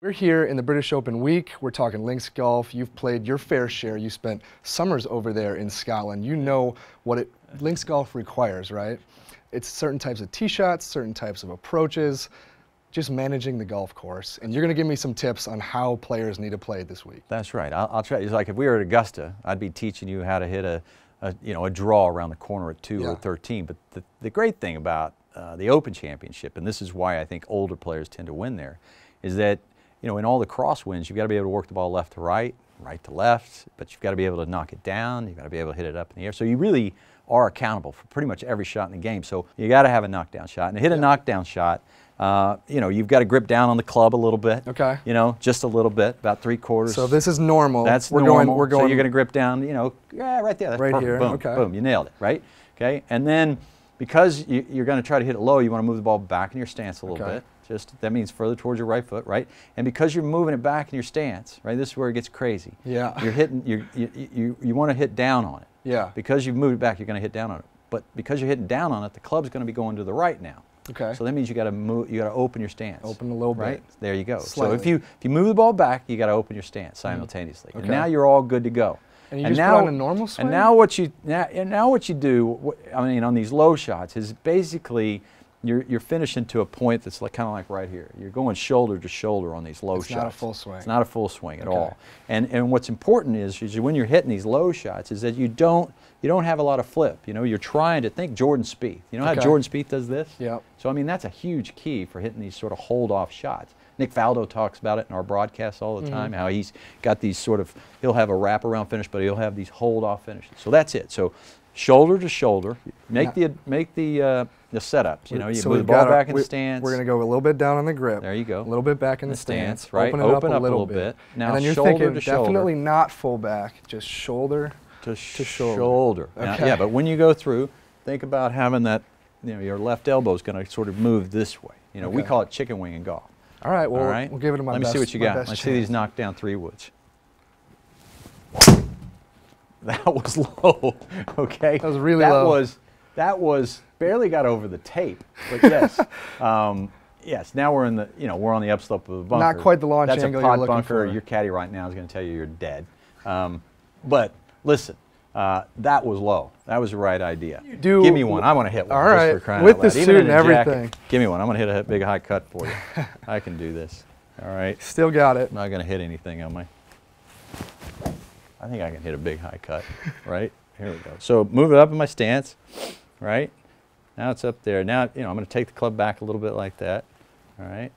We're here in the British Open week. We're talking links golf. You've played your fair share. You spent summers over there in Scotland. You know what links golf requires, right? It's certain types of tee shots, certain types of approaches, just managing the golf course. And you're going to give me some tips on how players need to play this week. That's right. I'll try. It's like if we were at Augusta, I'd be teaching you how to hit a draw around the corner at 2 or 13. But the great thing about the Open Championship, and this is why I think older players tend to win there, is that in all the crosswinds, you've got to be able to work the ball left to right, right to left, but you've got to be able to knock it down. You've got to be able to hit it up in the air. So you really are accountable for pretty much every shot in the game. So you got to have a knockdown shot. And to hit a knockdown shot, you've got to grip down on the club a little bit. Okay. Just a little bit, about 3/4. So this is normal. That's normal. We're going. So you're going to grip down, right there. That's right perfect. Here. Boom, okay. Boom. You nailed it, right? Okay. And then because you're going to try to hit it low, you want to move the ball back in your stance a little bit. That means further towards your right foot, right? And because you're moving it back in your stance, right? This is where it gets crazy. Yeah. You're hitting. You want to hit down on it. Yeah. Because you've moved it back, you're going to hit down on it. But because you're hitting down on it, the club's going to be going to the right now. Okay. So that means you got to move. You got to open your stance. Open a little bit. Right. There you go. Slightly. So if you move the ball back, you got to open your stance simultaneously. Okay. And now you're all good to go. And you just put on a normal swing? And now what you do, on these low shots is basically you're finishing to a point that's kind of like right here. You're going shoulder to shoulder on these low shots. It's not a full swing. It's not a full swing at all. And what's important is when you're hitting these low shots is that you don't have a lot of flip. You're trying to think Jordan Spieth. You know how Jordan Spieth does this? Yeah. So that's a huge key for hitting these sort of hold-off shots. Nick Faldo talks about it in our broadcasts all the time, how he's got these he'll have a wraparound finish, but he'll have these hold-off finishes. So that's it. So shoulder to shoulder, make the setups. You move the ball back in the stance. We're going to go a little bit down on the grip. There you go. A little bit back in the stance. Right. Open it up a little bit. Now and then you're shoulder thinking to shoulder. Definitely not full back, just shoulder to shoulder. Now, okay. but when you go through, think about having that. Your left elbow is going to sort of move this way. We call it chicken wing in golf. All right, well, we'll give it my best. Let me see what you got. Let's see these knockdown 3-woods. That was low, okay? That was really low. That was barely got over the tape, but yes. Yes, now we're we're on the upslope of the bunker. Not quite the launch angle you're looking for. That's a pot bunker. Your caddy right now is going to tell you you're dead. But listen, that was low. That was the right idea. Give me one. I want to hit one. All right, just for crying with out loud. the suit and everything. Jacket. Give me one. I'm going to hit a big high cut for you. I can do this. All right. Still got it. I'm not going to hit anything, am I? I think I can hit a big high cut. Right? Here we go. So move it up in my stance. Right? Now it's up there. Now, I'm going to take the club back a little bit like that. All right?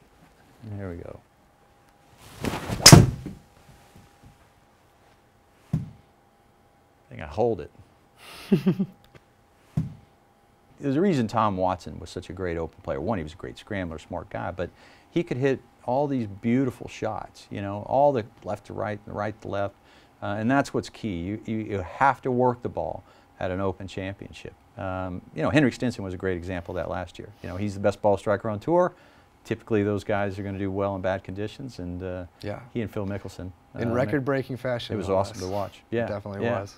And here we go. I think I hold it. There's a reason Tom Watson was such a great Open player. One, he was a great scrambler, smart guy, but he could hit all these beautiful shots, all the left to right and right to left, and that's what's key. You have to work the ball at an Open Championship. Henrik Stenson was a great example of that last year. He's the best ball striker on tour. Typically, those guys are going to do well in bad conditions, and he and Phil Mickelson. In record-breaking fashion. It was awesome to watch. Yeah, it definitely was.